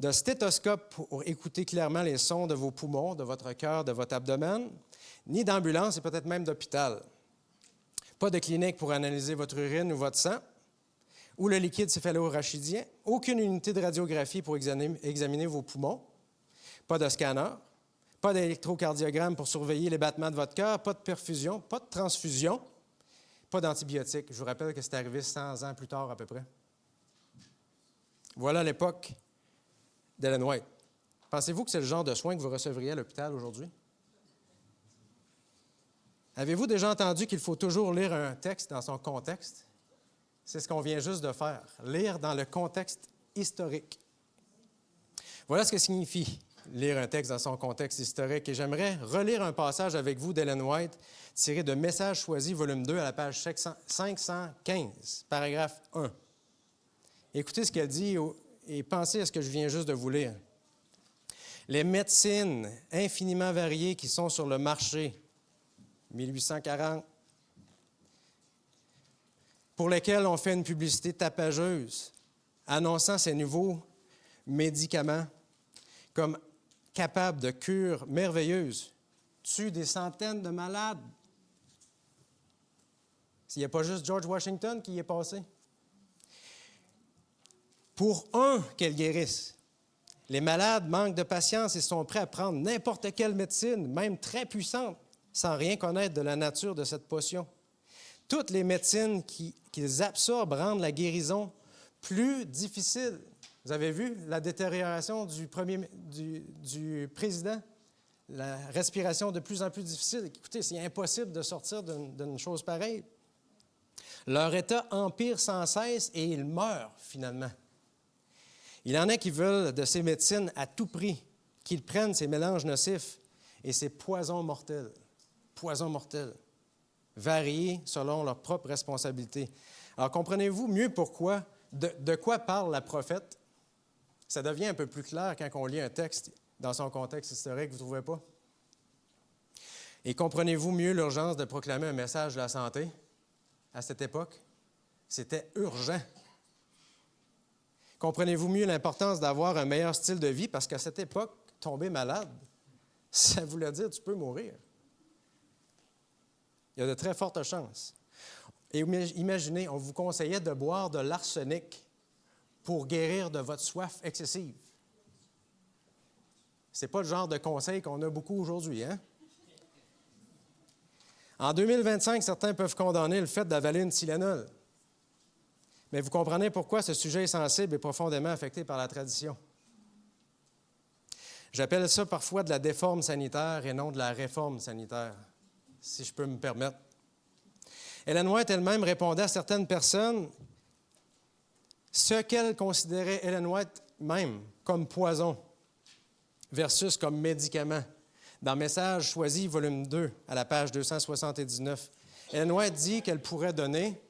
de stéthoscope pour écouter clairement les sons de vos poumons, de votre cœur, de votre abdomen, ni d'ambulance et peut-être même d'hôpital. Pas de clinique pour analyser votre urine ou votre sang, ou le liquide céphalorachidien, aucune unité de radiographie pour examiner vos poumons, pas de scanner, pas d'électrocardiogramme pour surveiller les battements de votre cœur, pas de perfusion, pas de transfusion, pas d'antibiotiques. Je vous rappelle que c'est arrivé 100 ans plus tard à peu près. Voilà l'époque d'Ellen White. Pensez-vous que c'est le genre de soins que vous recevriez à l'hôpital aujourd'hui? Avez-vous déjà entendu qu'il faut toujours lire un texte dans son contexte? C'est ce qu'on vient juste de faire, lire dans le contexte historique. Voilà ce que signifie lire un texte dans son contexte historique. Et j'aimerais relire un passage avec vous d'Ellen White, tiré de Messages choisis, volume 2, à la page 515, paragraphe 1. Écoutez ce qu'elle dit et pensez à ce que je viens juste de vous lire. Les médecines infiniment variées qui sont sur le marché, 1840, pour lesquelles on fait une publicité tapageuse, annonçant ces nouveaux médicaments comme capables de cures merveilleuses, tuent des centaines de malades. Il n'y a pas juste George Washington qui y est passé. Pour qu'elles guérissent, les malades manquent de patience et sont prêts à prendre n'importe quelle médecine, même très puissante, sans rien connaître de la nature de cette potion. Toutes les médecines qu'ils absorbent rendent la guérison plus difficile. Vous avez vu la détérioration du président? La respiration de plus en plus difficile. Écoutez, c'est impossible de sortir d'une chose pareille. Leur état empire sans cesse et ils meurent finalement. Il y en a qui veulent de ces médecines à tout prix, qu'ils prennent ces mélanges nocifs et ces poisons mortels. Poisons mortels. Variés selon leur propre responsabilité. Alors, comprenez-vous mieux pourquoi, de quoi parle la prophète? Ça devient un peu plus clair quand on lit un texte dans son contexte historique, vous ne trouvez pas? Et comprenez-vous mieux l'urgence de proclamer un message de la santé à cette époque? C'était urgent. Comprenez-vous mieux l'importance d'avoir un meilleur style de vie? Parce qu'à cette époque, tomber malade, ça voulait dire que tu peux mourir. Il y a de très fortes chances. Et imaginez, on vous conseillait de boire de l'arsenic pour guérir de votre soif excessive. Ce n'est pas le genre de conseil qu'on a beaucoup aujourd'hui, hein? En 2025, certains peuvent condamner le fait d'avaler une Tylenol. Mais vous comprenez pourquoi ce sujet est sensible et profondément affecté par la tradition. J'appelle ça parfois de la déforme sanitaire et non de la réforme sanitaire, si je peux me permettre. Ellen White elle-même répondait à certaines personnes ce qu'elle considérait, Ellen White même, comme poison versus comme médicament. Dans Messages choisis, volume 2, à la page 279, Ellen White dit qu'elle pourrait donner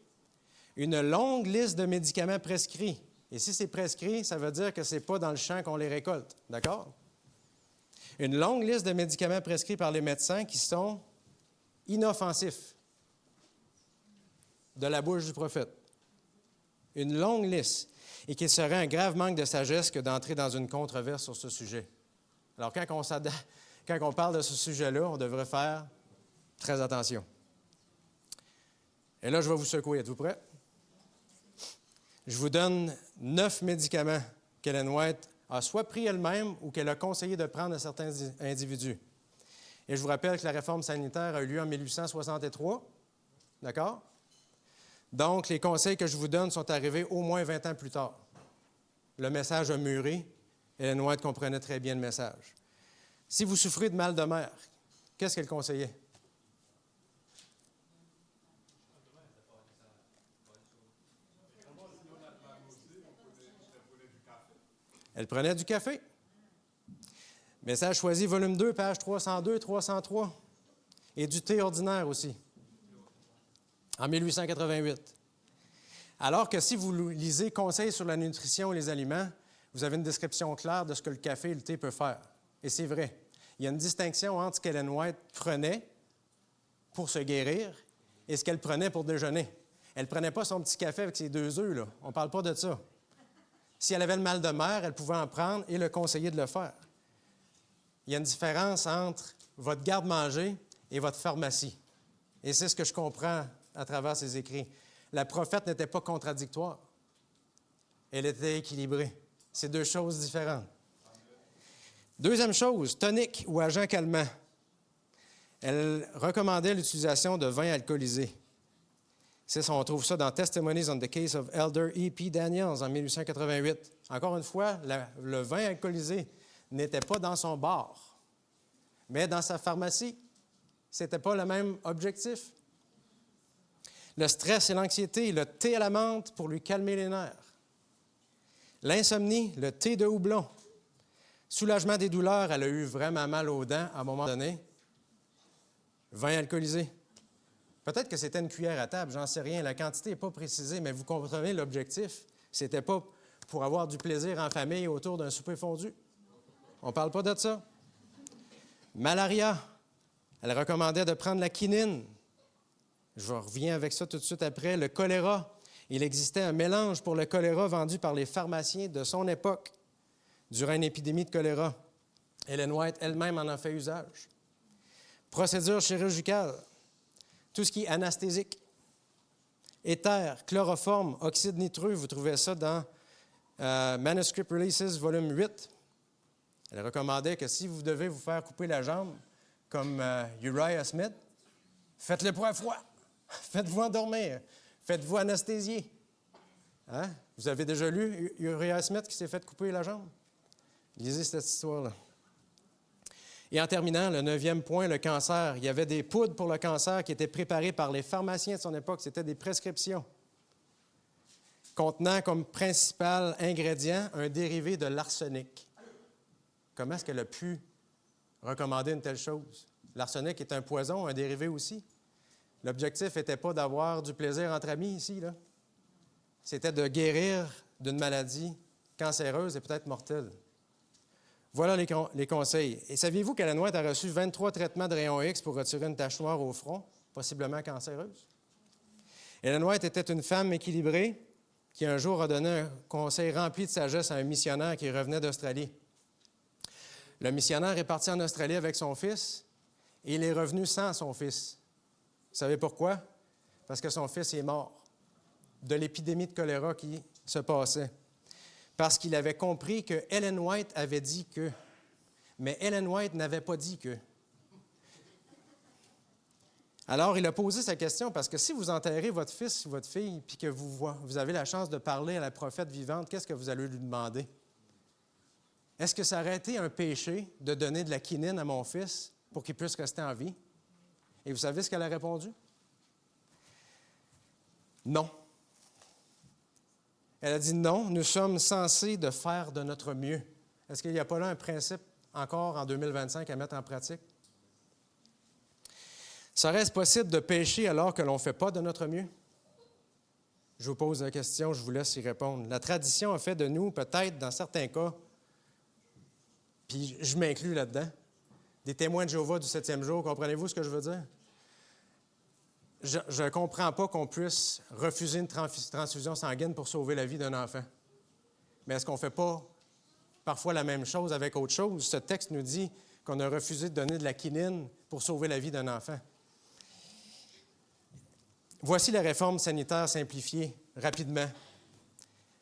une longue liste de médicaments prescrits. Et si c'est prescrit, ça veut dire que ce n'est pas dans le champ qu'on les récolte. D'accord? Une longue liste de médicaments prescrits par les médecins qui sont inoffensifs de la bouche du prophète. Une longue liste. Et qu'il serait un grave manque de sagesse que d'entrer dans une controverse sur ce sujet. Alors, quand on parle de ce sujet-là, on devrait faire Très attention. Et là, je vais vous secouer. Êtes-vous prêts? Je vous donne 9 médicaments qu'Ellen White a soit pris elle-même ou qu'elle a conseillé de prendre à certains individus. Et je vous rappelle que la réforme sanitaire a eu lieu en 1863. D'accord? Donc, les conseils que je vous donne sont arrivés au moins 20 ans plus tard. Le message a mûri. Ellen White comprenait très bien le message. Si vous souffrez de mal de mer, qu'est-ce qu'elle conseillait? Elle prenait du café. Message choisi, volume 2, page 302, 303. Et du thé ordinaire aussi, en 1888. Alors que si vous lisez Conseils sur la nutrition et les aliments, vous avez une description claire de ce que le café et le thé peuvent faire. Et c'est vrai. Il y a une distinction entre ce qu'Ellen White prenait pour se guérir et ce qu'elle prenait pour déjeuner. Elle ne prenait pas son petit café avec ses 2 œufs, là. On ne parle pas de ça. Si elle avait le mal de mer, elle pouvait en prendre et le conseiller de le faire. Il y a une différence entre votre garde-manger et votre pharmacie. Et c'est ce que je comprends à travers ses écrits. La prophète n'était pas contradictoire. Elle était équilibrée. C'est 2 choses différentes. Deuxième chose, tonique ou agent calmant. Elle recommandait l'utilisation de vin alcoolisé. On trouve ça dans Testimonies on the Case of Elder E.P. Daniels en 1888. Encore une fois, le vin alcoolisé n'était pas dans son bar, mais dans sa pharmacie. Ce n'était pas le même objectif. Le stress et l'anxiété, le thé à la menthe pour lui calmer les nerfs. L'insomnie, le thé de houblon. Soulagement des douleurs, elle a eu vraiment mal aux dents à un moment donné. Vin alcoolisé. Peut-être que c'était une cuillère à table, j'en sais rien. La quantité n'est pas précisée, mais vous comprenez l'objectif. Ce n'était pas pour avoir du plaisir en famille autour d'un souper fondu. On ne parle pas de ça. Malaria. Elle recommandait de prendre la quinine. Je reviens avec ça tout de suite après. Le choléra. Il existait un mélange pour le choléra vendu par les pharmaciens de son époque durant une épidémie de choléra. Ellen White elle-même en a fait usage. Procédure chirurgicale. Tout ce qui est anesthésique. Éther, chloroforme, oxyde nitreux, vous trouvez ça dans Manuscript Releases, volume 8. Elle recommandait que si vous devez vous faire couper la jambe, comme Uriah Smith, faites-le pas à froid. Faites-vous endormir. Faites-vous anesthésier. Hein? Vous avez déjà lu Uriah Smith qui s'est fait couper la jambe? Lisez cette histoire-là. Et en terminant, le 9e point, le cancer. Il y avait des poudres pour le cancer qui étaient préparées par les pharmaciens de son époque. C'était des prescriptions contenant comme principal ingrédient un dérivé de l'arsenic. Comment est-ce qu'elle a pu recommander une telle chose? L'arsenic est un poison, un dérivé aussi. L'objectif n'était pas d'avoir du plaisir entre amis ici, là. C'était de guérir d'une maladie cancéreuse et peut-être mortelle. Voilà les conseils. Et saviez-vous qu'Ellen White a reçu 23 traitements de rayon X pour retirer une tache noire au front, possiblement cancéreuse? Ellen White était une femme équilibrée qui un jour a donné un conseil rempli de sagesse à un missionnaire qui revenait d'Australie. Le missionnaire est parti en Australie avec son fils et il est revenu sans son fils. Vous savez pourquoi? Parce que son fils est mort de l'épidémie de choléra qui se passait. Parce qu'il avait compris que Ellen White avait dit que, mais Ellen White n'avait pas dit que. Alors, il a posé sa question parce que si vous enterrez votre fils ou votre fille puis que vous avez la chance de parler à la prophète vivante, qu'est-ce que vous allez lui demander? Est-ce que ça aurait été un péché de donner de la quinine à mon fils pour qu'il puisse rester en vie? Et vous savez ce qu'elle a répondu? Non. Elle a dit non, nous sommes censés de faire de notre mieux. Est-ce qu'il n'y a pas là un principe encore en 2025 à mettre en pratique? Serait-ce possible de pécher alors que l'on ne fait pas de notre mieux? Je vous pose la question, je vous laisse y répondre. La tradition a fait de nous, peut-être dans certains cas, puis je m'inclus là-dedans, des témoins de Jéhovah du 7e jour. Comprenez-vous ce que je veux dire? Je ne comprends pas qu'on puisse refuser une transfusion sanguine pour sauver la vie d'un enfant. Mais est-ce qu'on ne fait pas parfois la même chose avec autre chose? Ce texte nous dit qu'on a refusé de donner de la quinine pour sauver la vie d'un enfant. Voici la réforme sanitaire simplifiée rapidement.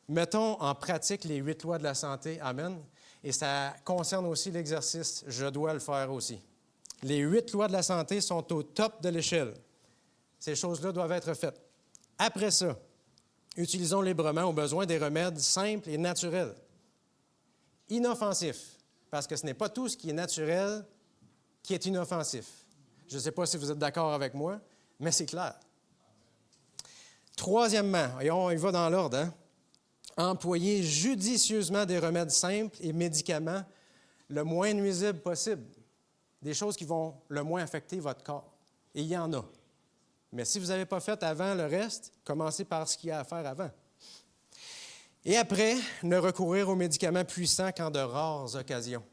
Mettons en pratique les 8 lois de la santé. Amen. Et ça concerne aussi l'exercice. Je dois le faire aussi. Les 8 lois de la santé sont au top de l'échelle. Ces choses-là doivent être faites. Après ça, utilisons librement au besoin des remèdes simples et naturels. Inoffensifs, parce que ce n'est pas tout ce qui est naturel qui est inoffensif. Je ne sais pas si vous êtes d'accord avec moi, mais c'est clair. Troisièmement, et on y va dans l'ordre, hein? Employez judicieusement des remèdes simples et médicaments le moins nuisibles possible. Des choses qui vont le moins affecter votre corps. Et il y en a. Mais si vous n'avez pas fait avant le reste, commencez par ce qu'il y a à faire avant. Et après, ne recourir aux médicaments puissants qu'en de rares occasions.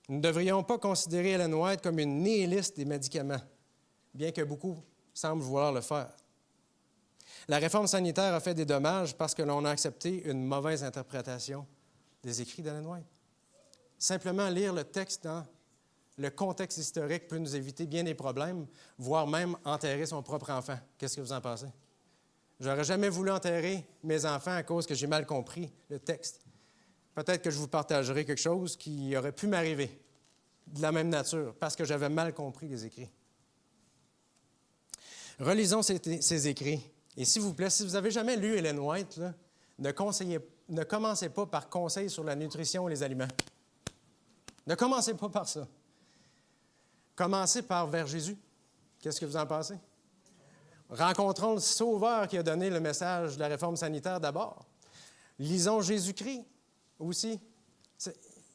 Nous ne devrions pas considérer Ellen White comme une nihiliste des médicaments, bien que beaucoup semblent vouloir le faire. La réforme sanitaire a fait des dommages parce que l'on a accepté une mauvaise interprétation des écrits d'Ellen White. Simplement lire le texte dans le contexte historique peut nous éviter bien des problèmes, voire même enterrer son propre enfant. Qu'est-ce que vous en pensez? J'aurais jamais voulu enterrer mes enfants à cause que j'ai mal compris le texte. Peut-être que je vous partagerai quelque chose qui aurait pu m'arriver de la même nature, parce que j'avais mal compris les écrits. Relisons ces écrits. Et s'il vous plaît, si vous n'avez jamais lu Ellen White, là, ne commencez pas par conseils sur la nutrition et les aliments. Ne commencez pas par ça. Commencez par vers Jésus. Qu'est-ce que vous en pensez? Rencontrons le Sauveur qui a donné le message de la réforme sanitaire d'abord. Lisons Jésus-Christ aussi.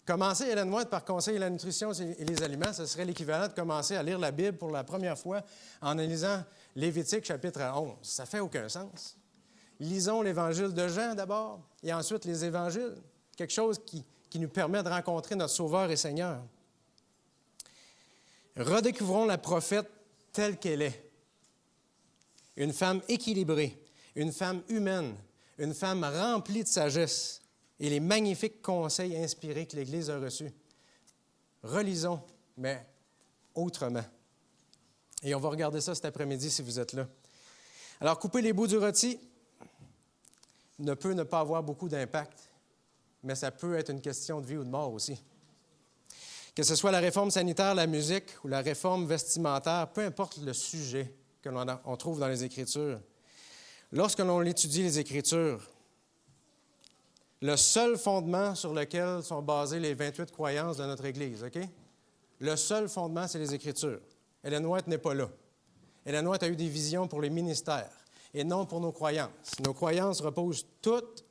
Commencer Ellen White par conseiller la nutrition et les aliments, ce serait l'équivalent de commencer à lire la Bible pour la première fois en lisant Lévitique chapitre 11. Ça ne fait aucun sens. Lisons l'Évangile de Jean d'abord et ensuite les Évangiles. Quelque chose qui nous permet de rencontrer notre Sauveur et Seigneur. Redécouvrons la prophète telle qu'elle est. Une femme équilibrée, une femme humaine, une femme remplie de sagesse et les magnifiques conseils inspirés que l'Église a reçus. Relisons, mais autrement. Et on va regarder ça cet après-midi si vous êtes là. Alors, couper les bouts du rôti ne peut ne pas avoir beaucoup d'impact, mais ça peut être une question de vie ou de mort aussi. Que ce soit la réforme sanitaire, la musique ou la réforme vestimentaire, peu importe le sujet que l'on trouve dans les Écritures. Lorsque l'on étudie les Écritures, le seul fondement sur lequel sont basées les 28 croyances de notre Église, OK? Le seul fondement, c'est les Écritures. Ellen White n'est pas là. Ellen White a eu des visions pour les ministères et non pour nos croyances. Nos croyances reposent toutes,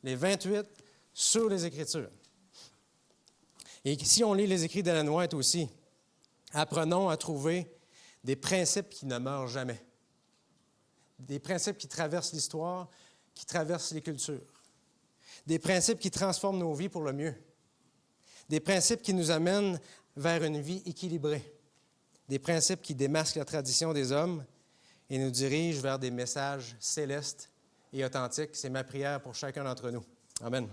les 28, sur les Écritures. Et si on lit les écrits d'Ellen White aussi, apprenons à trouver des principes qui ne meurent jamais. Des principes qui traversent l'histoire, qui traversent les cultures. Des principes qui transforment nos vies pour le mieux. Des principes qui nous amènent vers une vie équilibrée. Des principes qui démasquent la tradition des hommes et nous dirigent vers des messages célestes et authentiques. C'est ma prière pour chacun d'entre nous. Amen.